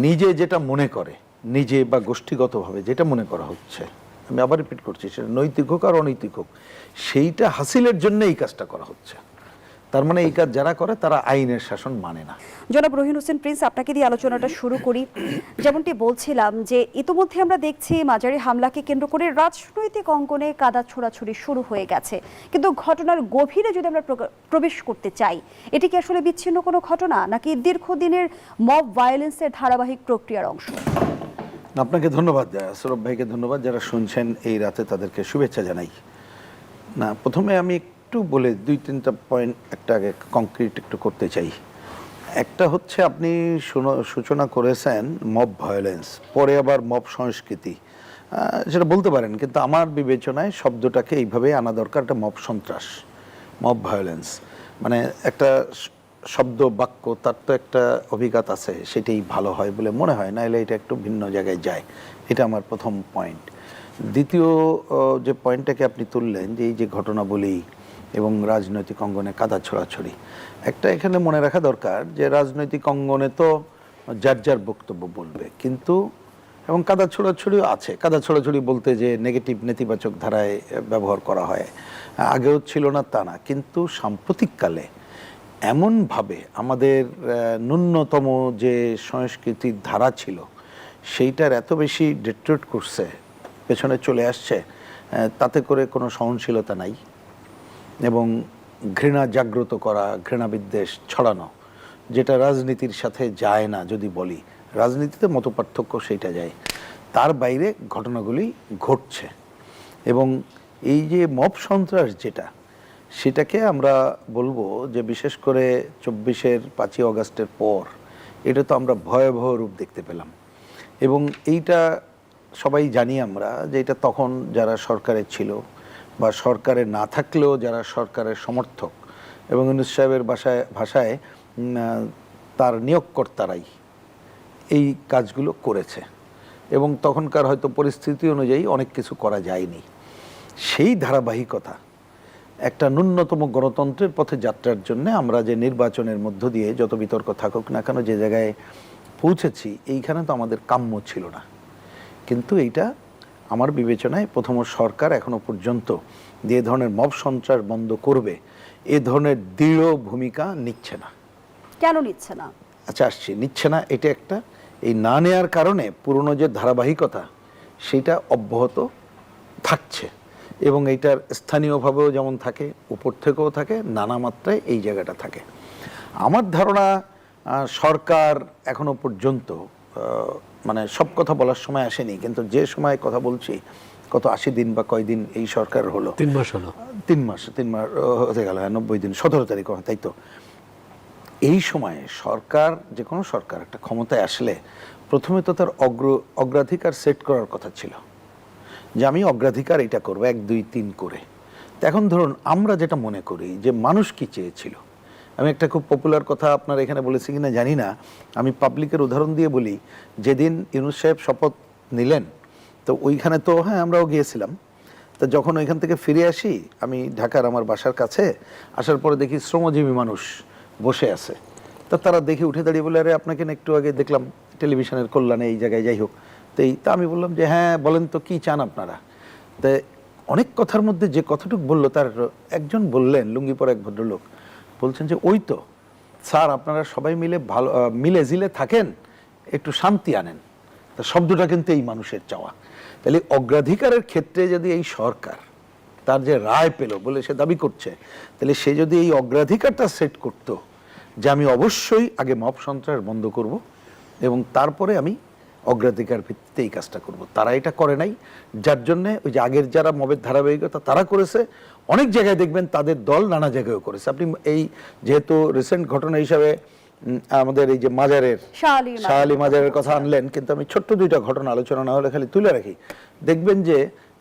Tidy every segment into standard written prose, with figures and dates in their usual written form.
নিজে যেটা মনে করে, নিজে বা গোষ্ঠীগতভাবে যেটা মনে করা হচ্ছে, আমি আবার রিপিট করছি, সেটা নৈতিক হোক আর অনৈতিক হোক, সেইটা হাসিলের জন্য এই কাজটা করা হচ্ছে। তার মানে এই কাজ যারা করে তারা আইনের শাসন মানে না। জনাব রহিন হোসেন প্রিন্স, আপনাকে দিয়ে আলোচনাটা শুরু করি। যেমনটি বলছিলাম যে ইতিমধ্যে আমরা দেখছি মাজারি হামলাকে কেন্দ্র করে রাজনৈতিক অঙ্গনে কাদা ছোড়াছুড়ি শুরু হয়ে গেছে, কিন্তু ঘটনার গভীরে যদি আমরা প্রবেশ করতে চাই, এটি কি আসলে বিচ্ছিন্ন কোনো ঘটনা নাকি দীর্ঘদিনের মব ভায়োলেন্সের ধারাবাহিক প্রক্রিয়ার অংশ? আপনাকে ধন্যবাদ, সৌরভ ভাইকে ধন্যবাদ, যারা শুনছেন এই রাতে তাদেরকে শুভেচ্ছা জানাই। না, প্রথমে আমি একটু বলে 2-3টা পয়েন্ট একটা আগে কংক্রিট একটু করতে চাই। একটা হচ্ছে আপনি সূচনা করেছেন মব ভায়োলেন্স, পরে আবার মব সংস্কৃতি, সেটা বলতে পারেন, কিন্তু আমার বিবেচনায় শব্দটাকে এইভাবে আনা দরকার, একটা মব সন্ত্রাস, মব ভায়োলেন্স মানে একটা শব্দ বাক্য, তার তো একটা অভিজ্ঞতা আছে, সেটাই ভালো হয় বলে মনে হয়, নাহলে এটা একটু ভিন্ন জায়গায় যায়। এটা আমার প্রথম পয়েন্ট। দ্বিতীয় যে পয়েন্টটাকে আপনি তুললেন যে এই যে ঘটনাবলী এবং রাজনৈতিক অঙ্গনে কাদা ছোড়াছড়ি, একটা এখানে মনে রাখা দরকার যে রাজনৈতিক অঙ্গনে তো যার যার বক্তব্য বলবে, কিন্তু এবং কাদা ছোড়াছড়িও আছে। কাদা ছোড়াছড়ি বলতে যে নেগেটিভ নেতিবাচক ধারায় ব্যবহার করা হয়, আগেও ছিল না তা না, কিন্তু সাম্প্রতিককালে এমনভাবে আমাদের ন্যূনতম যে সংস্কৃতির ধারা ছিল সেইটার এত বেশি ডিট্রিট করছে, পেছনে চলে আসছে, তাতে করে কোনো সহনশীলতা নাই এবং ঘৃণা জাগ্রত করা, ঘৃণা বিদ্বেষ ছড়ানো, যেটা রাজনীতির সাথে যায় না, যদি বলি রাজনীতিতে মতপার্থক্য সেইটা যায়, তার বাইরে ঘটনাগুলি ঘটছে। এবং এই যে মব সন্ত্রাস যেটা, সেটাকে আমরা বলবো যে বিশেষ করে 24-এর 5ই অগাস্টের পর এটা তো আমরা ভয়াবহ রূপ দেখতে পেলাম। এবং এইটা সবাই জানি আমরা যে এটা তখন যারা সরকারে ছিল বা সরকারে না থাকলেও যারা সরকারের সমর্থক এবং ইউনূস সাহেবের ভাষায় তার নিয়োগকর্তারাই এই কাজগুলো করেছে, এবং তখনকার হয়তো পরিস্থিতি অনুযায়ী অনেক কিছু করা যায়নি। সেই ধারাবাহিকতা একটা ন্যূনতম গণতন্ত্রের পথে যাত্রার জন্য আমরা যে নির্বাচনের মধ্য দিয়ে যত বিতর্ক থাকুক না কেন যে জায়গায় পৌঁছেছি, এইখানে তো আমাদের কাম্য ছিল না। কিন্তু এইটা আমার বিবেচনায় প্রথম সরকার এখনো পর্যন্ত যে ধরনের মব সন্ত্রাস বন্ধ করবে এ ধরনের দৃঢ় ভূমিকা নিচ্ছে না। কেন নিচ্ছে না? আচ্ছা, আসছি, নিচ্ছে না এটা একটা, এই না নেয়ার কারণে পুরনো যে ধারাবাহিকতা সেইটা অব্যাহত থাকছে, এবং এইটার স্থানীয়ভাবেও যেমন থাকে, উপর থেকেও থাকে, নানা মাত্রায় এই জায়গাটা থাকে। আমার ধারণা সরকার এখনো পর্যন্ত মানে সব কথা বলার সময় আসেনি, কিন্তু যে সময় কথা বলছি, কত 80 দিন বা কয়দিন এই সরকার হলো, 3 মাস হলো, 3 মাস হতে গেল, 90 দিন, 17 তারিখ, তাই তো। এই সময়ে সরকার, যে কোনো সরকার একটা ক্ষমতায় আসলে প্রথমে তো তার অগ্রাধিকার সেট করার কথা ছিল, যে আমি অগ্রাধিকার এটা করবো 1, 2, 3 করে। তো এখন ধরুন আমরা যেটা মনে করি যে মানুষ কি চেয়েছিল, আমি একটা খুব পপুলার কথা আপনার এখানে বলেছি কিনা জানি না, আমি পাবলিকের উদাহরণ দিয়ে বলি, যেদিন ইউনূস সাহেব শপথ নিলেন তো ওইখানে তো হ্যাঁ আমরাও গিয়েছিলাম। তো যখন ওইখান থেকে ফিরে আসি, আমি ঢাকার আমার বাসার কাছে আসার পরে দেখি শ্রমজীবী মানুষ বসে আছে। তা তারা দেখে উঠে দাঁড়িয়ে বলে, আরে আপনাকে না একটু আগে দেখলাম টেলিভিশনের কল্যাণে এই জায়গায়, যাই হোক। তা আমি বললাম যে হ্যাঁ বলেন তো কি চান আপনারা। তা অনেক কথার মধ্যে যে কথাটুকু বললো, তার একজন বললেন, লুঙ্গি পরা এক ভদ্রলোক বলছেন যে ওই তো স্যার, আপনারা সবাই মিলে ভালো মিলে জিলে থাকেন, একটু শান্তি আনেন। তা শব্দটা কিন্তু এই মানুষের চাওয়া। তাহলে অগ্রাধিকারের ক্ষেত্রে যদি এই সরকার তার যে রায় পেল বলে সে দাবি করছে, তাহলে সে যদি এই অগ্রাধিকারটা সেট করত যে আমি অবশ্যই আগে মব সন্ত্রাস বন্ধ করব এবং তারপরে আমি অগ্রাধিকার ভিত্তিতে এই কাজটা করব, তারা এটা করে নাই। যার জন্যে ওই যে আগের যারা মবের ধারাবাহিকতা তারা করেছে, অনেক জায়গায় দেখবেন তাদের দল নানা জায়গায় করেছে। আপনি এই যেহেতু রিসেন্ট ঘটনা হিসাবে আমাদের এই যে মাজারের শাহ আলী মাজারের কথা আনলেন, কিন্তু আমি ছোট্ট 2টা ঘটনা আলোচনা না হলে খালি তুলে রাখি। দেখবেন যে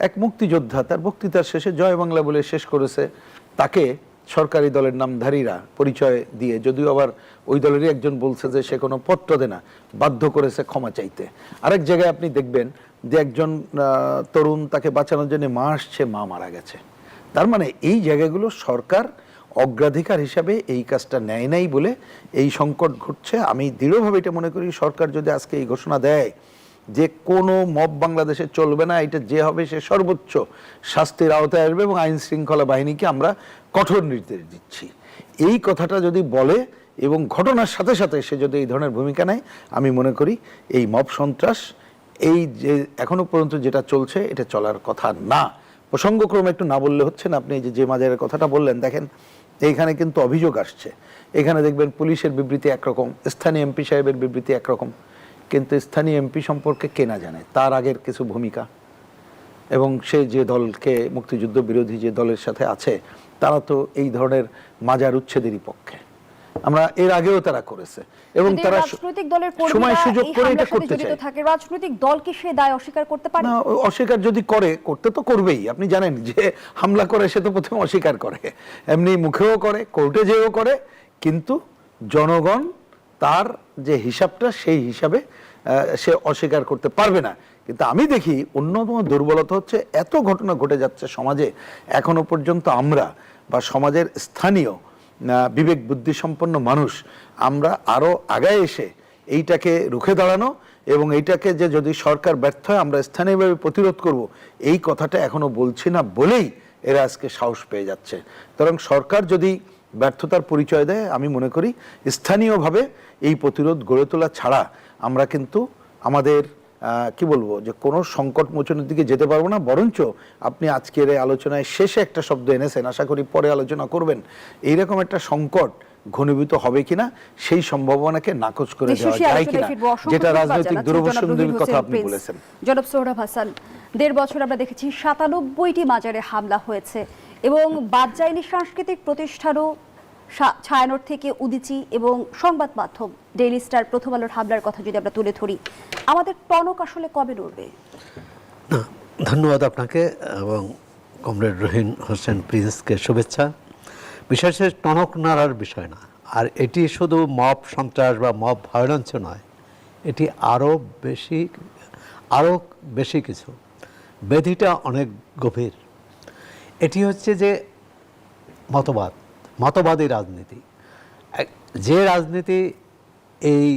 এক মুক্তিযোদ্ধা তার বক্তৃতার শেষে জয় বাংলা বলে শেষ করেছে, তাকে সরকারি দলের নামধারীরা পরিচয় দিয়ে, যদিও আবার ওই দলেরই একজন বলছে যে সে কোনো পত্র দেয় না, বাধ্য করেছে ক্ষমা চাইতে। আরেক জায়গায় আপনি দেখবেন যে একজন তরুণ, তাকে বাঁচানোর জন্য মা আসছে, মা মারা গেছে। তার মানে এই জায়গাগুলো সরকার অগ্রাধিকার হিসাবে এই কাজটা নেয় নাই বলে এই সংকট ঘটছে। আমি দৃঢ়ভাবে এটা মনে করি, সরকার যদি আজকে এই ঘোষণা দেয় যে কোনো মব বাংলাদেশে চলবে না, এটা যে হবে সে সর্বোচ্চ শাস্তির আওতায় আসবে এবং আইন শৃঙ্খলা বাহিনীকে আমরা কঠোর নির্দেশ দিচ্ছি, এই কথাটা যদি বলে এবং ঘটনার সাথে সাথে সে যদি এই ধরনের ভূমিকা নেয়, আমি মনে করি এই মব সন্ত্রাস এই যে এখনো পর্যন্ত যেটা চলছে এটা চলার কথা না। প্রসঙ্গক্রমে একটু না বললে হচ্ছে না, আপনি যে মাজারের কথাটা বললেন, দেখেন এইখানে কিন্তু অভিযোগ আসছে, এখানে দেখবেন পুলিশের বিবৃতি একরকম, স্থানীয় এমপি সাহেবের বিবৃতি একরকম, কিন্তু স্থানীয় এমপি সম্পর্কে কে না জানে তার আগের কিছু ভূমিকা, এবং সে যে দলকে মুক্তিযুদ্ধ বিরোধী যে দলের সাথে আছে তারা তো এই ধরনের মাজার উচ্ছেদেরই পক্ষে, আমরা এর আগেও তারা করেছে এবং তারা রাজনৈতিক দলের সময় সুযোগ করে এটা করতে চায়। থাকে রাজনৈতিক দল কি সে দায় অস্বীকার করতে পারে না, অস্বীকার যদি করে, করতে তো করবেই, আপনি জানেন যে হামলা করে সে তো প্রথমে অস্বীকার করে, এমনি মুখেও করে, কোর্টে যেও করে, কিন্তু জনগণ তার যে হিসাবটা সেই হিসাবে সে অস্বীকার করতে পারবে না। কিন্তু আমি দেখি অন্যতম দুর্বলতা হচ্ছে এত ঘটনা ঘটে যাচ্ছে সমাজে, এখনো পর্যন্ত আমরা বা সমাজের স্থানীয় বিবেক বুদ্ধি সম্পন্ন মানুষ আমরা আরো আগায় এসে এইটাকে রুখে দাঁড়ানো এবং এইটাকে যে যদি সরকার ব্যর্থ হয় আমরা স্থানীয়ভাবে প্রতিরোধ করব, এই কথাটা এখনো বলছি না বলেই এরা আজকে সাহস পেয়ে যাচ্ছে। কারণ সরকার যদি ব্যর্থতার পরিচয় দেয়, আমি মনে করি স্থানীয়ভাবে এই প্রতিরোধ গড়ে তোলা ছাড়া আমরা কিন্তু আমাদের কি বলবো যে কোনো সংকট মোচনের দিকে যেতে পারবো না। বরঞ্চ আপনি আজকের এই আলোচনায় শেষে একটা শব্দ এনেছেন, আশা করি পরে আলোচনা করবেন, এইরকম একটা সংকট ঘনীভূত হবে কিনা সেই সম্ভাবনাকে নাকচ করে দেওয়া যায় কিনা, যেটা রাজনৈতিক দুরবস্থিতির কথা আপনি বলেছেন। জনাব সোহরাব হাসান, 1.5 বছর আমরা দেখেছি 97টি মাজারে হামলা হয়েছে এবং বাদ যায়নি সাংস্কৃতিক প্রতিষ্ঠানও, ছায়ানট থেকে উদিচি এবং সংবাদ মাধ্যম ডেইলি স্টার, প্রথম আলোর হামলার কথা যদি আমরা তুলে ধরি, আমাদের টনক আসলে কবে নড়বে? ধন্যবাদ আপনাকে এবং কমরেড রহিন হোসেন প্রিন্সকে শুভেচ্ছা। বিশেষ টনক নাড়ার বিষয় না, আর এটি শুধু মব সন্ত্রাস বা মব ভায়োলেন্স নয়, এটি আরও বেশি কিছু, ব্যাধিটা অনেক গভীর। এটি হচ্ছে যে মতবাদী রাজনীতি, যে রাজনীতি এই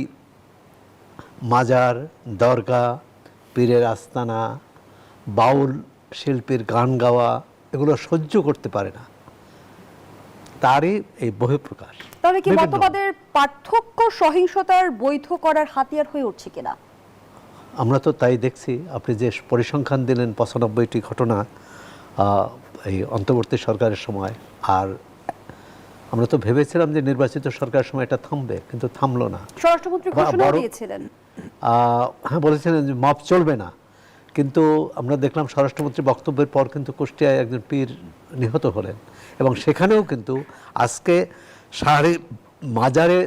মাজার, দরগা, পীরের আস্তানা, বাউল শিল্পীর গান গাওয়া এগুলো সহ্য করতে পারে না, তারই এই বহিঃপ্রকাশ। তাহলে কি মতবাদের পার্থক্য সহিংসতার বৈধ করার হাতিয়ার হয়ে উঠছে কিনা? আমরা তো তাই দেখছি। আপনি যে পরিসংখ্যান দিলেন 95টি ঘটনা এই অন্তর্বর্তী সরকারের সময়, আর আমরা তো ভেবেছিলাম যে নির্বাচিত সরকারের সময় এটা থামবে, কিন্তু থামলো না। স্বরাষ্ট্রমন্ত্রী ঘোষণা দিয়েছিলেন, হ্যাঁ বলেছিলেন যে মব চলবে না, কিন্তু আমরা দেখলাম স্বরাষ্ট্রমন্ত্রীর বক্তব্যের পর কিন্তু কুষ্টিয়ায় একজন পীর নিহত হলেন, এবং সেখানেও কিন্তু আজকে শাহরি মাজারে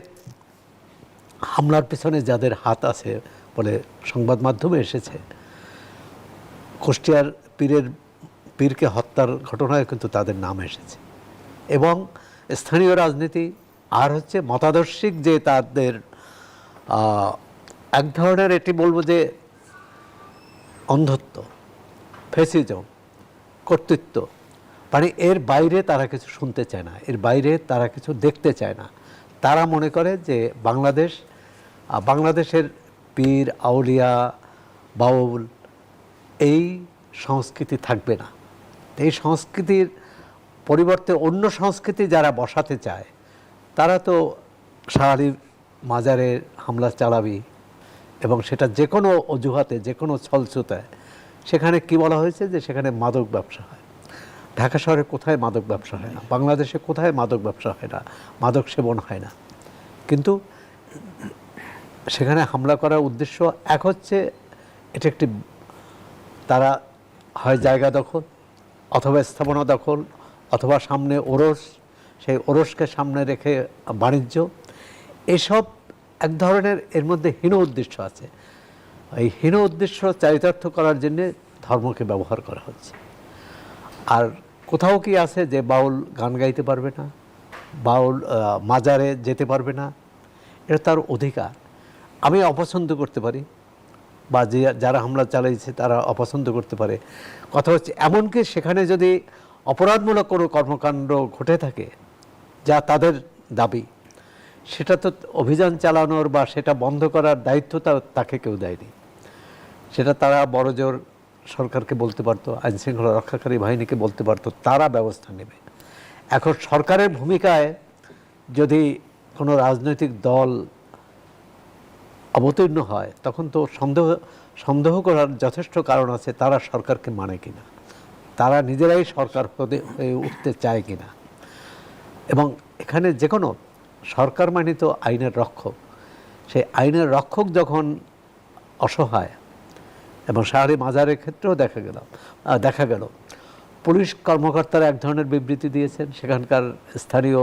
হামলার পিছনে যাদের হাত আছে বলে সংবাদ মাধ্যমে এসেছে, কুষ্টিয়ার পীরকে হত্যার ঘটনায় কিন্তু তাদের নাম এসেছে। এবং স্থানীয় রাজনীতি আর হচ্ছে মতাদর্শিক যে তাদের এক ধরনের, এটি বলবো যে অন্ধত্ব, ফ্যাসিজম, কর্তৃত্ব, মানে এর বাইরে তারা কিছু শুনতে চায় না, এর বাইরে তারা কিছু দেখতে চায় না। তারা মনে করে যে বাংলাদেশের পীর, আউলিয়া, বাউল এই সংস্কৃতি থাকবে না। এই সংস্কৃতির পরিবর্তে অন্য সংস্কৃতি যারা বসাতে চায় তারা তো শাহরি মাজারে হামলা চালাবি, এবং সেটা যে কোনো অজুহাতে, যে কোনো ছলছুতায়। সেখানে কি বলা হয়েছে যে সেখানে মাদক ব্যবসা হয়। ঢাকা শহরে কোথায় মাদক ব্যবসা হয় না? বাংলাদেশে কোথায় মাদক ব্যবসা হয় না? মাদক সেবন হয় না? কিন্তু সেখানে হামলা করার উদ্দেশ্য এক হচ্ছে, এটা একটি, তারা হয় জায়গা দখল অথবা স্থাপনা দখল অথবা সামনে ওরস, সেই ওরসকে সামনে রেখে বাণিজ্য, এসব এক ধরনের এর মধ্যে হীন উদ্দেশ্য আছে। এই হীন উদ্দেশ্য চারিতার্থ করার জন্য ধর্মকে ব্যবহার করা হচ্ছে। আর কোথাও কি আছে যে বাউল গান গাইতে পারবে না, বাউল মাজারে যেতে পারবে না? এটা তার অধিকার। আমি অপছন্দ করতে পারি, বা যারা হামলা চালাইছে তারা অপছন্দ করতে পারে। কথা হচ্ছে এমনকি সেখানে যদি অপরাধমূলক কোনো কর্মকাণ্ড ঘটে থাকে, যা তাদের দাবি, সেটা তো অভিযান চালানোর বা সেটা বন্ধ করার দায়িত্ব তাকে কেউ দেয়নি। সেটা তারা বড়জোর সরকারকে বলতে পারতো, আইনশৃঙ্খলা রক্ষাকারী বাহিনীকে বলতে পারতো, তারা ব্যবস্থা নেবে। এখন সরকারের ভূমিকায় যদি কোনো রাজনৈতিক দল অবতীর্ণ হয়, তখন তো সন্দেহ করার যথেষ্ট কারণ আছে তারা সরকারকে মানে কিনা, তারা নিজেরাই সরকার হয়ে উঠতে চায় কিনা। এবং এখানে যে কোনো সরকার মানে তো আইনের রক্ষক, সেই আইনের রক্ষক যখন অসহায়, এবং শাহরি মাজারের ক্ষেত্রেও দেখা গেল পুলিশ কর্মকর্তারা এক ধরনের বিবৃতি দিয়েছেন, সেখানকার স্থানীয়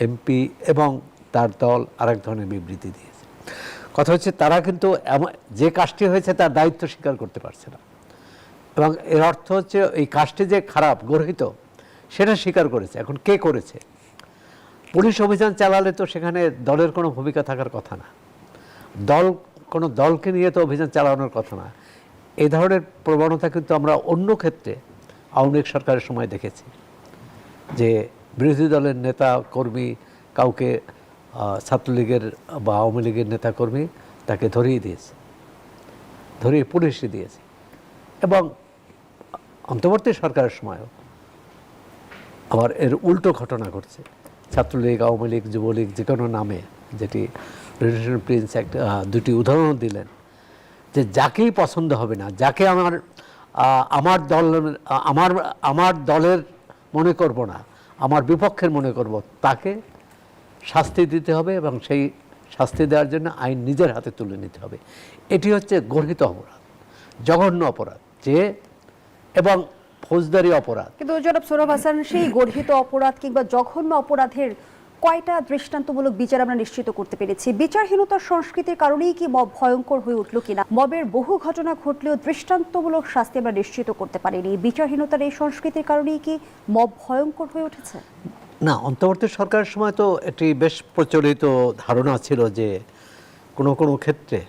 এমপি এবং তার দল আরেক ধরনের বিবৃতি দিয়েছে। কথা হচ্ছে তারা কিন্তু যে কাজটি হয়েছে তার দায়িত্ব স্বীকার করতে পারছে না, এবং এর অর্থ হচ্ছে এই কাজটি যে খারাপ গর্হিত সেটা স্বীকার করেছে। এখন কে করেছে? পুলিশ অভিযান চালালে তো সেখানে দলের কোনো ভূমিকা থাকার কথা না, কোনো দলকে নিয়ে তো অভিযান চালানোর কথা না। এই ধরনের প্রবণতা কিন্তু আমরা অন্য ক্ষেত্রে আওয়ামী লীগ সরকারের সময় দেখেছি, যে বিরোধী দলের নেতা কর্মী কাউকে ছাত্রলীগের বা আওয়ামী লীগের নেতাকর্মী তাকে ধরিয়ে পুলিশে দিয়েছে। এবং অন্তর্বর্তী সরকারের সময়ও আবার এর উল্টো ঘটনা ঘটছে। ছাত্রলীগ, আওয়ামী লীগ, যুবলীগ, যে কোনো নামে, যেটি রিলেশন প্রিন্স দুটি উদাহরণ দিলেন, যে যাকেই পছন্দ হবে না, যাকে আমার দলের মনে করব না, আমার বিপক্ষের মনে করব, তাকে শাস্তি দিতে হবে, এবং সেই শাস্তি দেওয়ার জন্য আইন নিজের হাতে তুলে নিতে হবে। এটি হচ্ছে গর্হিত অপরাধ, জঘন্য অপরাধ, এবং ফৌজদারি অপরাধ। কিন্তু জনাব সোহরাব হাসান, সেই গর্হিত অপরাধ কিংবা জঘন্য অপরাধের কয়টা দৃষ্টান্তমূলক বিচার আমরা নিশ্চিত করতে পেরেছি? বিচারহীনতার সংস্কৃতির কারণেই কি মব ভয়ঙ্কর হয়ে উঠল কিনা? মবের বহু ঘটনা ঘটলেও দৃষ্টান্তমূলক শাস্তি আমরা নিশ্চিত করতে পারিনি। বিচারহীনতার এই সংস্কৃতির কারণেই কি মব ভয়ঙ্কর হয়ে উঠেছে? না, অন্তর্বর্তী সরকারের সময় তো এটি বেশ প্রচলিত ধারণা ছিল যে কোনো কোনো ক্ষেত্রে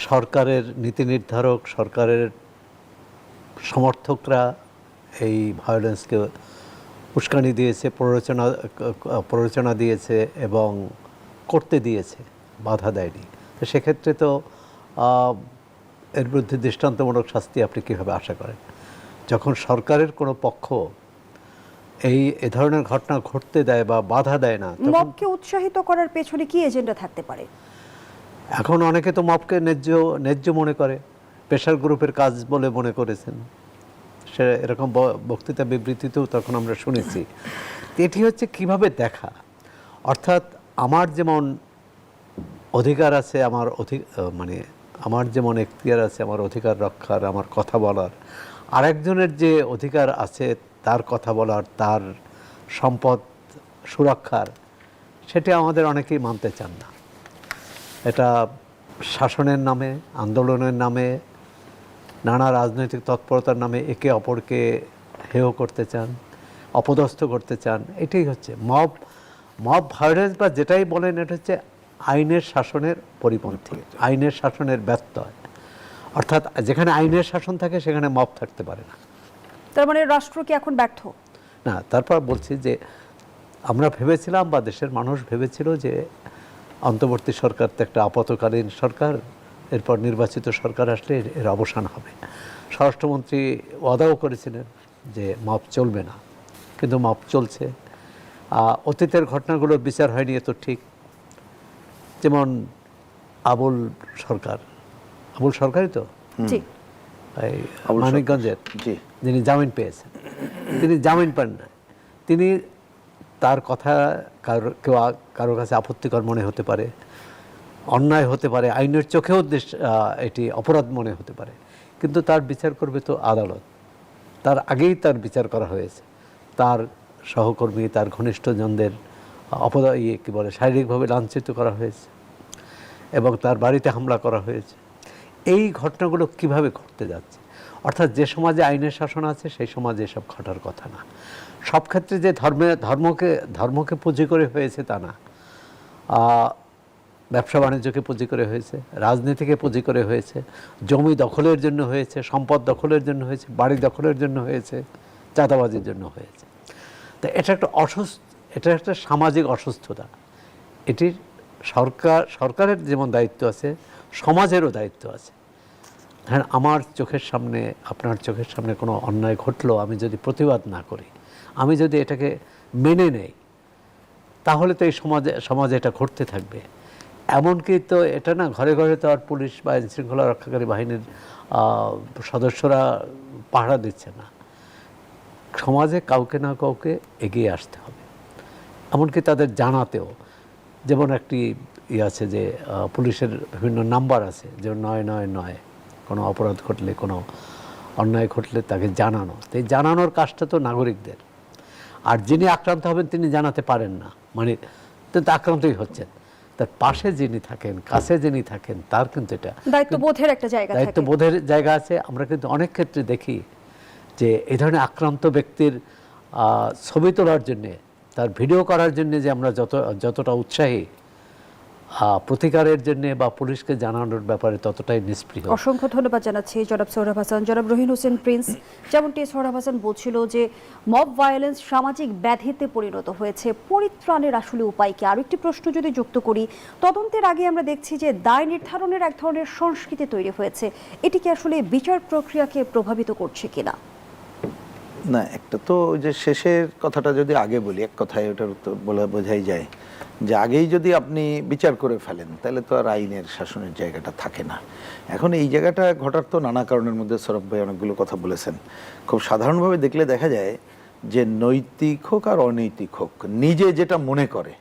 সরকারের নীতি নির্ধারক, সরকারের সমর্থকরা এই ভায়োলেন্সকে উস্কানি দিয়েছে, প্ররোচনা দিয়েছে এবং করতে দিয়েছে, বাধা দেয়নি। তো সেক্ষেত্রে তো এর বিরুদ্ধে দৃষ্টান্তমূলক শাস্তি আপনি কীভাবে আশা করেন? যখন সরকারের কোনো পক্ষ এ ধরনের ঘটনা ঘটতে দেয় বা বাধা দেয় না, মবকে উৎসাহিত করার পেছনে কি এজেন্ডা থাকতে পারে? এখন অনেকে তো মবকে ন্যায্য মনে করে, প্রেশার গ্রুপের কাজ বলে মনে করেছেন, সে এরকম বক্তৃতা বিবৃতিতেও তখন আমরা শুনেছি। এটি হচ্ছে কিভাবে দেখা, অর্থাৎ আমার যেমন অধিকার আছে, আমার যেমন এখতিয়ার আছে আমার অধিকার রক্ষার, আমার কথা বলার, আরেকজনের যে অধিকার আছে তার কথা বলার, তার সম্পদ সুরক্ষার, সেটি আমাদের অনেকেই মানতে চান না। এটা শাসনের নামে, আন্দোলনের নামে, নানা রাজনৈতিক তৎপরতার নামে একে অপরকে হেয় করতে চান, অপদস্থ করতে চান। এটাই হচ্ছে মব ভায়োলেন্স বা যেটাই বলেন, এটা হচ্ছে আইনের শাসনের পরিপন্থী, আইনের শাসনের ব্যত্যয়। অর্থাৎ যেখানে আইনের শাসন থাকে সেখানে মব থাকতে পারে না। তার মানে রাষ্ট্র কি এখন ব্যর্থ? না, তারপর বলছি যে আমরা ভেবেছিলাম বা দেশের মানুষ ভেবেছিল যে অন্তর্বর্তী সরকার তো একটা আপাতকালীন সরকার, এরপর নির্বাচিত সরকার আসলে এর অবসান হবে। স্বরাষ্ট্রমন্ত্রী ওয়াদাও করেছিলেন যে মব চলবে না, কিন্তু মব চলছে। অতীতের ঘটনাগুলোর বিচার হয়নি, এ তো ঠিক। যেমন আবুল সরকারই তো এই মানিকগঞ্জের, যিনি জামিন পেয়েছেন, তিনি জামিন পান না। তিনি, তার কথা কারো কাছে আপত্তিকর মনে হতে পারে, অন্যায় হতে পারে, আইনের চোখেও এটি অপরাধ মনে হতে পারে, কিন্তু তার বিচার করবে তো আদালত। তার আগেই তার বিচার করা হয়েছে, তার সহকর্মী, তার ঘনিষ্ঠজনদের শারীরিকভাবে লাঞ্ছিত করা হয়েছে এবং তার বাড়িতে হামলা করা হয়েছে। এই ঘটনাগুলো কিভাবে ঘটতে যাচ্ছে? অর্থাৎ যে সমাজে আইনের শাসন আছে সেই সমাজে এসব ঘটার কথা না। সব ক্ষেত্রে যে ধর্মকে পুঁজি করে হয়েছে তা না, ব্যবসা বাণিজ্যকে পুঁজি করে হয়েছে, রাজনীতিকে পুঁজি করে হয়েছে, জমি দখলের জন্য হয়েছে, সম্পদ দখলের জন্য হয়েছে, বাড়ি দখলের জন্য হয়েছে, চাঁদাবাজির জন্য হয়েছে। তো এটা একটা এটা একটা সামাজিক অসুস্থতা। এটির সরকারের যেমন দায়িত্ব আছে, সমাজেরও দায়িত্ব আছে। হ্যাঁ, আমার চোখের সামনে, আপনার চোখের সামনে কোনো অন্যায় ঘটলো, আমি যদি প্রতিবাদ না করি, আমি যদি এটাকে মেনে নেই, তাহলে তো এই সমাজে এটা ঘটতে থাকবে। এমনকি তো এটা না, ঘরে ঘরে তো আর পুলিশ বা আইনশৃঙ্খলা রক্ষাকারী বাহিনীর সদস্যরা পাহারা দিচ্ছে না। সমাজে কাউকে না কাউকে এগিয়ে আসতে হবে, এমনকি তাদের জানাতেও। যেমন একটি আছে যে পুলিশের বিভিন্ন নাম্বার আছে, যেমন 999, কোনো অপরাধ ঘটলে, কোনো অন্যায় ঘটলে তাকে জানানো। তো এই জানানোর কাজটা তো নাগরিকদের। আর যিনি আক্রান্ত হবেন তিনি জানাতে পারেন না, মানে তো আক্রান্তই হচ্ছেন। তার পাশে যিনি থাকেন, কাছে যিনি থাকেন, তার কিন্তু এটা দায়িত্ববোধের একটা জায়গা থাকে। দায়িত্ববোধের জায়গা আছে। আমরা কিন্তু অনেক ক্ষেত্রে দেখি যে এই ধরনের আক্রান্ত ব্যক্তির ছবি তোলার জন্যে, তার ভিডিও করার জন্যে যে আমরা যতটা উৎসাহী, প্রতিকারের জন্য বা পুলিশকে জানানোর ব্যাপারে ততটাই নিষ্ক্রিয়। অসংখ্য ধন্যবাদ জানাচ্ছি জনাব সোহরাব হাসান। জনাব রহিন হোসেন প্রিন্স, যেমনটি সোহরাব হাসান বলছিল যে মব ভায়োলেন্স সামাজিক ব্যাধিতে পরিণত হয়েছে, পরিত্রাণের আসলে উপায় কি? আরও একটি প্রশ্ন যদি যুক্ত করি, তদন্তের আগে আমরা দেখছি যে দায় নির্ধারণের এক ধরনের সংস্কৃতি তৈরি হয়েছে, এটি কি আসলে বিচার প্রক্রিয়াকে প্রভাবিত করছে কিনা? না, একটা তো যে শেষের কথাটা যদি আগে বলি, এক কথায় ওটার উত্তর বলে বোঝাই যায় যে আগেই যদি আপনি বিচার করে ফেলেন তাহলে তো আর আইনের শাসনের জায়গাটা থাকে না। এখন এই জায়গাটা ঘটার তো নানা কারণের মধ্যে সৌরভ ভাই অনেকগুলো কথা বলেছেন। খুব সাধারণভাবে দেখলে দেখা যায় যে নৈতিক হোক আর অনৈতিক হোক, নিজে যেটা মনে করে,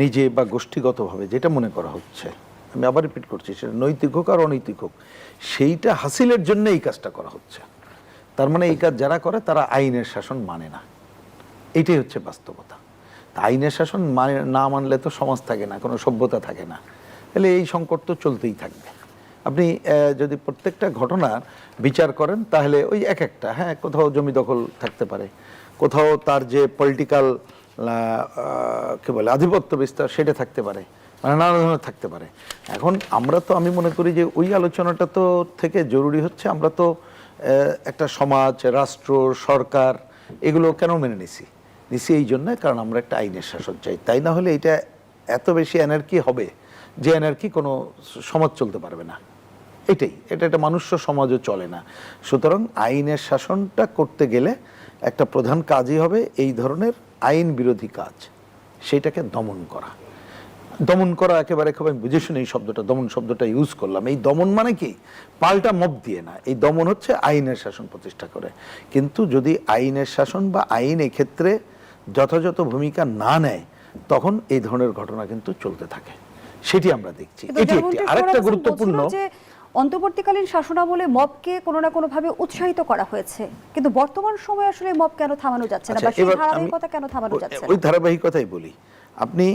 নিজে বা গোষ্ঠীগতভাবে যেটা মনে করা হচ্ছে, আমি আবার রিপিট করছি, সেটা নৈতিক হোক আর অনৈতিক হোক, সেইটা হাসিলের জন্য এই কাজটা করা হচ্ছে। তার মানে এই কাজ যারা করে তারা আইনের শাসন মানে না, এটাই হচ্ছে বাস্তবতা। আইনের শাসন না মানলে তো সমাজ থাকে না, কোনো সভ্যতা থাকে না। তাহলে এই সংকট তো চলতেই থাকবে। আপনি যদি প্রত্যেকটা ঘটনার বিচার করেন তাহলে ওই এক একটা, হ্যাঁ, কোথাও জমি দখল থাকতে পারে, কোথাও তার যে পলিটিক্যাল কি বলে আধিপত্য বিস্তার সেটা থাকতে পারে, মানে নানা ধরনের থাকতে পারে। এখন আমরা তো, আমি মনে করি যে ওই আলোচনাটা তো থেকে জরুরি হচ্ছে, আমরা তো একটা সমাজ, রাষ্ট্র, সরকার এগুলো কেন মেনে নিছি এই জন্য, কারণ আমরা একটা আইনের শাসন চাই। তাই না হলে এটা এত বেশি অ্যানার্কি হবে যে অ্যানার্কি কোনো সমাজ চলতে পারবে না। এটা একটা মানুষ্য সমাজও চলে না। সুতরাং আইনের শাসনটা করতে গেলে একটা প্রধান কাজই হবে এই ধরনের আইন বিরোধী কাজ, সেইটাকে দমন করা। দমন করা একেবারে খুব, আমি বুঝে শুনে এই শব্দটা, দমন শব্দটা ইউজ করলাম। এই দমন মানে কি? পাল্টা মব দিয়ে না, এই দমন হচ্ছে আইনের শাসন প্রতিষ্ঠা করে। কিন্তু যদি আইনের শাসন বা আইন এক্ষেত্রে যথাযথ ভূমিকা না নেয়, তখন এই ধরনের ঘটনা কিন্তু চলতে থাকে, সেটি আমরা দেখছি। এটি একটি। আরেকটা গুরুত্বপূর্ণ, অন্তর্বর্তীকালীন শাসনামলে মবকে কোনো না কোনো ভাবে উৎসাহিত করা হয়েছে, কিন্তু বর্তমান সময়ে আসলে মব কেন থামানো যাচ্ছে না, বা সেই ধারাবাহিকতা কেন থামানো যাচ্ছে না? ওই ধারাবাহিকতাই বলি। আপনি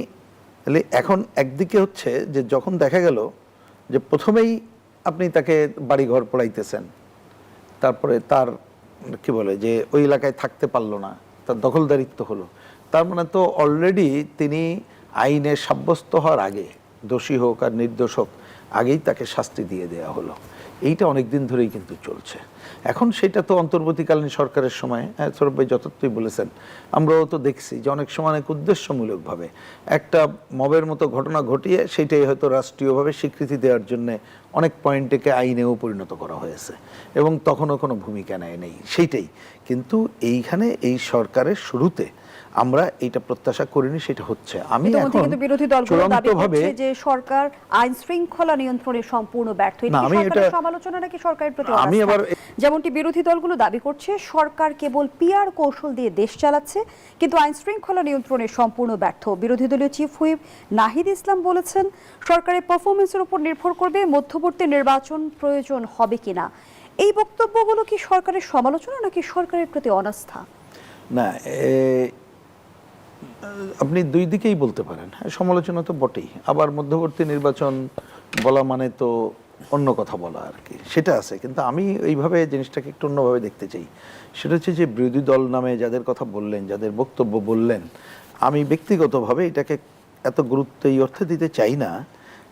এখন একদিকে হচ্ছে যে যখন দেখা গেল যে প্রথমেই আপনি তাকে বাড়িঘর পড়াইতেছেন, তারপরে তার কি বলে যে ওই এলাকায় থাকতে পারলো না, তার দখলদারিত্ব হলো, তার মানে তো অলরেডি তিনি আইনে সাব্যস্ত হওয়ার আগে, দোষী হোক আর নির্দোষ হোক, আগেই তাকে শাস্তি দিয়ে দেওয়া হলো। এইটা অনেক দিন ধরেই কিন্তু চলছে। এখন সেটা তো অন্তর্বর্তীকালীন সরকারের সময়, সৌরভ ভাই যতটুকুই বলেছেন, আমরাও তো দেখছি যে অনেক সময় অনেক উদ্দেশ্যমূলকভাবে একটা মবের মতো ঘটনা ঘটিয়ে সেটাই হয়তো রাষ্ট্রীয়ভাবে স্বীকৃতি দেওয়ার জন্য অনেক পয়েন্টকে আইনেও পরিণত করা হয়েছে, এবং তখনও কোনো ভূমিকা নেই সেইটাই। কিন্তু এইখানে এই সরকারের শুরুতে আমরা এটা প্রত্যাশা করিনি, সেটা হচ্ছে। আমি এখন কিন্তু বিরোধী দলগুলো দাবি করছে যে সরকার আইন শৃঙ্খলা নিয়ন্ত্রণে সম্পূর্ণ ব্যর্থ। না, আমি এটা সমালোচনা নাকি সরকারের প্রতি অনাস্থা? যেমনটি বিরোধী দলগুলো দাবি করছে সরকার কেবল পিআর কৌশল দিয়ে দেশ চালাচ্ছে, কিন্তু আইন শৃঙ্খলা নিয়ন্ত্রণে সম্পূর্ণ ব্যর্থ। বিরোধী দলীয় চিফ হুইপ নাহিদ ইসলাম বলেছেন সরকারের পারফরমেন্সের উপর নির্ভর করবে মধ্যবর্তী নির্বাচন প্রয়োজন হবে কিনা। এই বক্তব্যগুলো কি সরকারের সমালোচনা নাকি সরকারের প্রতি অনাস্থা? না, আপনি দুই দিকেই বলতে পারেন। হ্যাঁ, সমালোচনা তো বটেই, আবার মধ্যবর্তী নির্বাচন বলা মানে তো অন্য কথা বলা আর কি, সেটা আছে। কিন্তু আমি এইভাবে জিনিসটাকে একটু অন্যভাবে দেখতে চাই। সেটা হচ্ছে যে বিরোধী দল নামে যাদের কথা বললেন, যাদের বক্তব্য বললেন, আমি ব্যক্তিগতভাবে এটাকে এত গুরুত্ব এই অর্থে দিতে চাই না।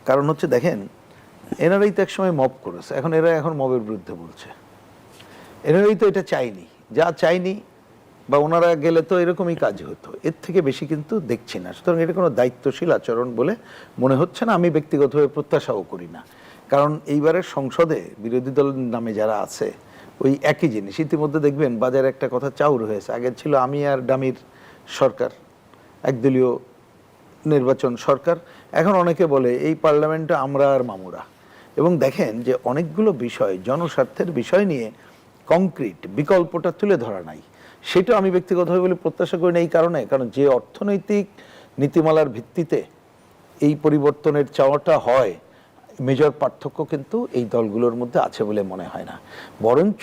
কারণ হচ্ছে দেখেন, এনারাই তো একসময় মব করেছে, এখন এরা এখন মবের বিরুদ্ধে বলছে। এনারাই তো এটা চাইনি, যা চাইনি বা ওনারা গেলে তো এরকমই কাজ হতো, এর থেকে বেশি কিন্তু দেখছি না। সুতরাং এটা কোনো দায়িত্বশীল আচরণ বলে মনে হচ্ছে না, আমি ব্যক্তিগতভাবে প্রত্যাশাও করি না। কারণ এইবারের সংসদে বিরোধী দলের নামে যারা আছে ওই একই জিনিস। ইতিমধ্যে দেখবেন বাজারে একটা কথা চাউর হয়েছে, আগে ছিল আমি আর ডামির সরকার, একদলীয় নির্বাচন সরকার, এখন অনেকে বলে এই পার্লামেন্টে আমরা আর মামুরা। এবং দেখেন যে অনেকগুলো বিষয়, জনস্বার্থের বিষয় নিয়ে কংক্রিট বিকল্পটা তুলে ধরা নাই। সেটা আমি ব্যক্তিগতভাবে বলে প্রত্যাশা করি না এই কারণে, কারণ যে অর্থনৈতিক নীতিমালার ভিত্তিতে এই পরিবর্তনের চাওয়াটা হয়, মেজর পার্থক্য কিন্তু এই দলগুলোর মধ্যে আছে বলে মনে হয় না। বরঞ্চ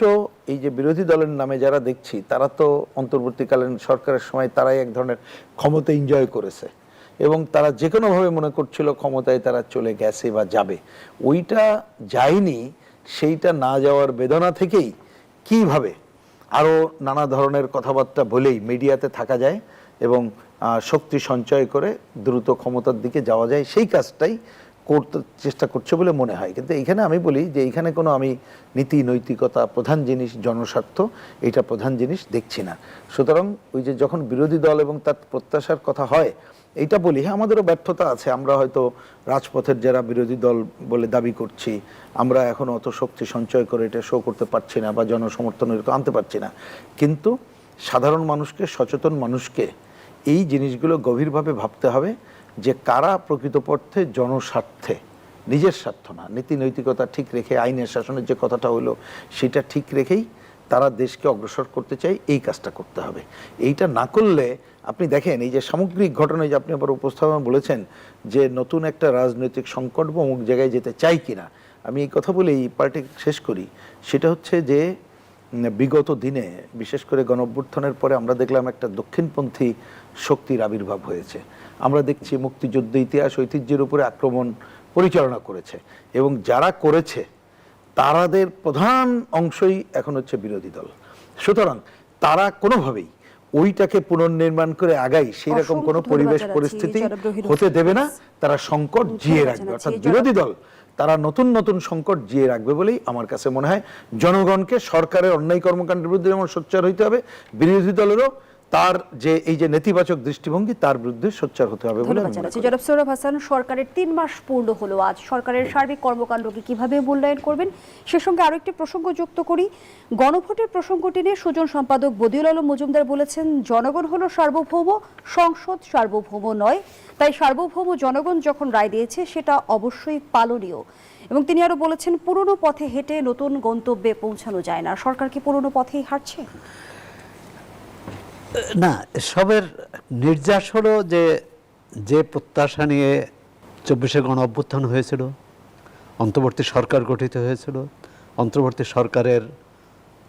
এই যে বিরোধী দলের নামে যারা দেখছি, তারা তো অন্তর্বর্তীকালীন সরকারের সময় তারাই এক ধরনের ক্ষমতা এনজয় করেছে এবং তারা যে কোনোভাবে মনে করছিল ক্ষমতায় তারা চলে গেছে বা যাবে। ওইটা যায়নি, সেইটা না যাওয়ার বেদনা থেকেই কিভাবে আরও নানা ধরনের কথাবার্তা বলেই মিডিয়াতে থাকা যায় এবং শক্তি সঞ্চয় করে দ্রুত ক্ষমতার দিকে যাওয়া যায়, সেই কাজটাই করতে চেষ্টা করছে বলে মনে হয়। কিন্তু এইখানে আমি বলি যে এইখানে কোনো আমি নীতি নৈতিকতা প্রধান জিনিস, জনস্বার্থ এটা প্রধান জিনিস দেখছি না। সুতরাং ওই যে যখন বিরোধী দল এবং তার প্রত্যাশার কথা হয়, এইটা বলি হ্যাঁ আমাদেরও ব্যর্থতা আছে, আমরা হয়তো রাজপথের যারা বিরোধী দল বলে দাবি করছি, আমরা এখন অত শক্তি সঞ্চয় করে এটা শো করতে পারছি না বা জনসমর্থন এরকম আনতে পারছি না। কিন্তু সাধারণ মানুষকে, সচেতন মানুষকে এই জিনিসগুলো গভীরভাবে ভাবতে হবে যে কারা প্রকৃতপক্ষে জনস্বার্থে, নিজের স্বার্থ না, নীতি নৈতিকতা ঠিক রেখে আইনের শাসনের যে কথাটা হলো সেটা ঠিক রেখেই তারা দেশকে অগ্রসর করতে চায়, এই কাজটা করতে হবে। এইটা না করলে আপনি দেখেন এই যে সামগ্রিক ঘটনায় যে আপনি আবার উপস্থাপন বলেছেন যে নতুন একটা রাজনৈতিক সংকট বা অমুক জায়গায় যেতে চাই কিনা, আমি এই কথা বলে এই পার্টি শেষ করি। সেটা হচ্ছে যে বিগত দিনে বিশেষ করে গণঅভ্যুত্থানের পরে আমরা দেখলাম একটা দক্ষিণপন্থী শক্তির আবির্ভাব হয়েছে। আমরা দেখছি মুক্তিযুদ্ধ ইতিহাস ঐতিহ্যের উপরে আক্রমণ পরিচালনা করেছে এবং যারা করেছে তাদের প্রধান অংশই এখন হচ্ছে বিরোধী দল। সুতরাং তারা কোনোভাবেই ওইটাকে পুনর্নির্মাণ করে আগাই সেরকম কোনো পরিবেশ পরিস্থিতি হতে দেবে না। তারা সংকট জিয়ে রাখবে, অর্থাৎ বিরোধী দল তারা নতুন নতুন সংকট জিয়ে রাখবে বলেই আমার কাছে মনে হয়। জনগণকে সরকারের অন্যায় কর্মকাণ্ডের বিরুদ্ধে যেমন সোচ্চার হইতে হবে, বিরোধী দলেরও তার যে এই যে নেতিবাচক দৃষ্টিভঙ্গি তার বিরুদ্ধে সোচ্চার হতে হবে বলে আমি মনে করি। জনাব সৌরভ হাসান, সরকারের 3 মাস পূর্ণ হলো আজ, সরকারের সার্বিক কর্মকাণ্ডকে কিভাবে মূল্যায়ন করবেন? সে সঙ্গে আরো একটি প্রসঙ্গ যুক্ত করি, গণভোটের প্রসঙ্গটি নিয়ে সুজন সম্পাদক বদিউল আলম মজুমদার বলেছেন জনগণ হলো সার্বভৌম, সংসদ সার্বভৌম নয়, তাই সার্বভৌম জনগণ যখন রায় দিয়েছে সেটা অবশ্যই পালনীয়। এবং তিনি আরো বলেছেন পুরনো পথে হেঁটে নতুন গন্তব্যে পৌঁছানো যায় না, সরকার কি পুরনো পথেই হাঁটছে? না, সবের নির্যাস হলো যে প্রত্যাশা নিয়ে 24শে গণ অভ্যুত্থান হয়েছিল, অন্তর্বর্তী সরকার গঠিত হয়েছিল, অন্তর্বর্তী সরকারের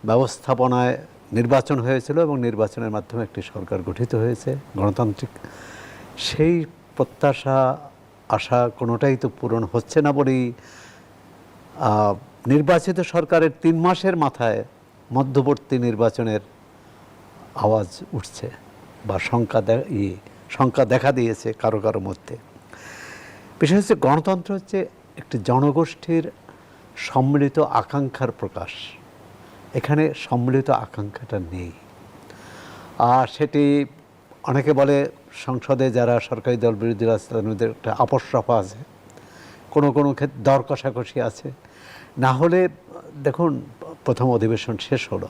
ব্যবস্থাপনায় নির্বাচন হয়েছিল এবং নির্বাচনের মাধ্যমে একটি সরকার গঠিত হয়েছে গণতান্ত্রিক। সেই প্রত্যাশা আশা কোনোটাই তো পূরণ হচ্ছে না বলেই নির্বাচিত সরকারের 3 মাসের মাথায় মধ্যবর্তী নির্বাচনের আওয়াজ উঠছে বা শঙ্কা দেখা দিয়েছে কারো কারো মধ্যে। বিষয় হচ্ছে গণতন্ত্র হচ্ছে একটি জনগোষ্ঠীর সম্মিলিত আকাঙ্ক্ষার প্রকাশ। এখানে সম্মিলিত আকাঙ্ক্ষাটা নেই। আর সেটি অনেকে বলে সংসদে যারা সরকারি দল বিরোধী দল তাদের মধ্যে একটা আপস রফা আছে, কোনো কোনো ক্ষেত্রে দর কষাকষি আছে। না হলে দেখুন প্রথম অধিবেশন শেষ হলো,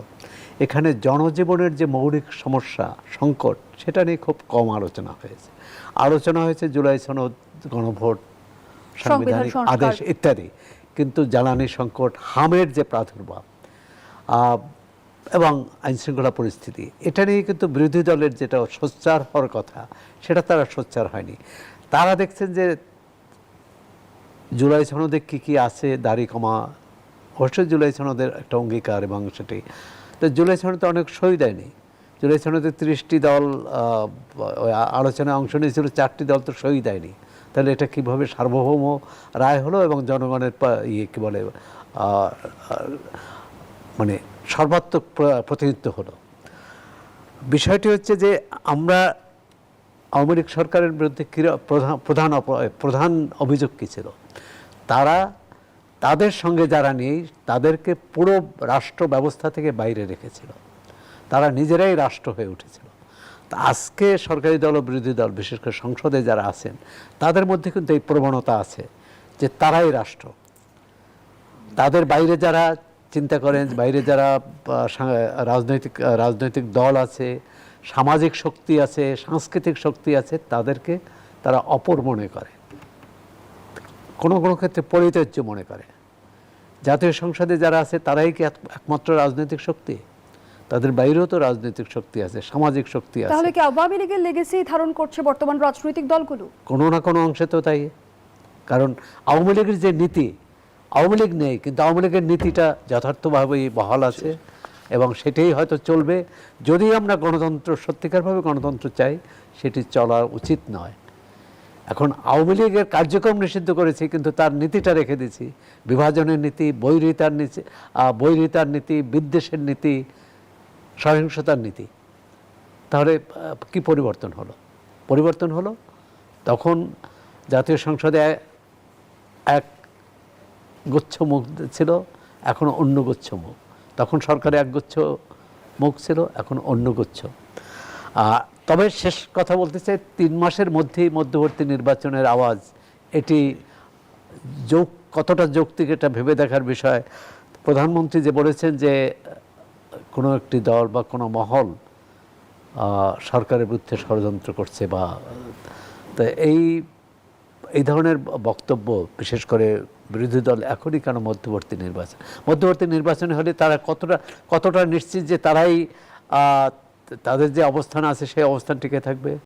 এখানে জনজীবনের যে মৌলিক সমস্যা সংকট সেটা নিয়ে খুব কম আলোচনা হয়েছে। আলোচনা হয়েছে জুলাই সনদ, গণভোট, সাংবিধানিক আদেশ ইত্যাদি, কিন্তু জ্বালানি সংকট, হামের যে প্রাদুর্ভাব এবং আইনশৃঙ্খলা পরিস্থিতি, এটা নিয়ে কিন্তু বিরোধী দলের যেটা সোচ্চার হওয়ার কথা সেটা তারা সোচ্চার হয়নি। তারা দেখছেন যে জুলাই সনদে কী কী আছে, দাড়ি কমা অবশ্যই জুলাই সনদের একটা অঙ্গীকার এবং সেটি তো জুলাই সনদে অনেক সই দেয়নি। জুলাই সনদে 30টি দল আলোচনায় অংশ নিয়েছিল, 4টি দল তো সই দেয়নি। তাহলে এটা কীভাবে সার্বভৌম রায় হলো এবং জনগণের কী বলে মানে সর্বাত্মক প্রতিনিধিত্ব হলো। বিষয়টি হচ্ছে যে আমরা আওয়ামী লীগ সরকারের বিরুদ্ধে প্রধান অভিযোগ কী ছিল, তাদের সঙ্গে যারা নেই তাদেরকে পুরো রাষ্ট্র ব্যবস্থা থেকে বাইরে রেখেছিল। তারা নিজেরাই রাষ্ট্র হয়ে উঠেছিল। তা আজকে সরকারি দল ও বিরোধী দল, বিশেষ করে সংসদে যারা আছেন, তাদের মধ্যে কিন্তু এই প্রবণতা আছে যে তারাই রাষ্ট্র। তাদের বাইরে যারা চিন্তা করেন, বাইরে যারা রাজনৈতিক দল আছে, সামাজিক শক্তি আছে, সাংস্কৃতিক শক্তি আছে, তাদেরকে তারা অপর মনে করে, কোনো কোনো ক্ষেত্রে পরিত্যাজ্য মনে করে। জাতীয় সংসদে যারা আছে তারাই কি একমাত্র রাজনৈতিক শক্তি? তাদের বাইরেও তো রাজনৈতিক শক্তি আছে, সামাজিক শক্তি আছে। তাহলে কি আওয়ামী লীগের লেগেসি ধারণ করছে বর্তমান রাজনৈতিক দলগুলো? কোনো না কোনো অংশে তো তাই। কারণ আওয়ামী লীগের যে নীতি, আওয়ামী লীগ নেই কিন্তু আওয়ামী লীগের নীতিটা যথার্থভাবেই বহাল আছে এবং সেটাই হয়তো চলবে। যদি আমরা গণতন্ত্র, সত্যিকারভাবে গণতন্ত্র চাই, সেটি চলা উচিত নয়। এখন আওয়ামী লীগের কার্যক্রম নিষিদ্ধ করেছি কিন্তু তার নীতিটা রেখে দিয়েছি, বিভাজনের নীতি, বৈরিতার নীতি, বিদ্বেষের নীতি, সহিংসতার নীতি। তাহলে কি পরিবর্তন হলো? পরিবর্তন হলো তখন জাতীয় সংসদে এক গুচ্ছ মুখ ছিল, এখন অন্য গুচ্ছ মুখ। তখন সরকারে এক গুচ্ছ মুখ ছিল, এখন অন্য গুচ্ছ। তবে শেষ কথা বলতে চাই, 3 মাসের মধ্যেই মধ্যবর্তী নির্বাচনের আওয়াজ, এটি কতটা যৌক্তিক এটা ভেবে দেখার বিষয়। প্রধানমন্ত্রী যে বলেছেন যে কোনো একটি দল বা কোনো মহল সরকারের বিরুদ্ধে ষড়যন্ত্র করছে, বা তো এই ধরনের বক্তব্য, বিশেষ করে বিরোধী দল এখনই কেন মধ্যবর্তী নির্বাচনে হলে তারা কতটা নিশ্চিত যে তারাই তাদের যে অবস্থান আছে সেই অবস্থান টিকে থাকবে?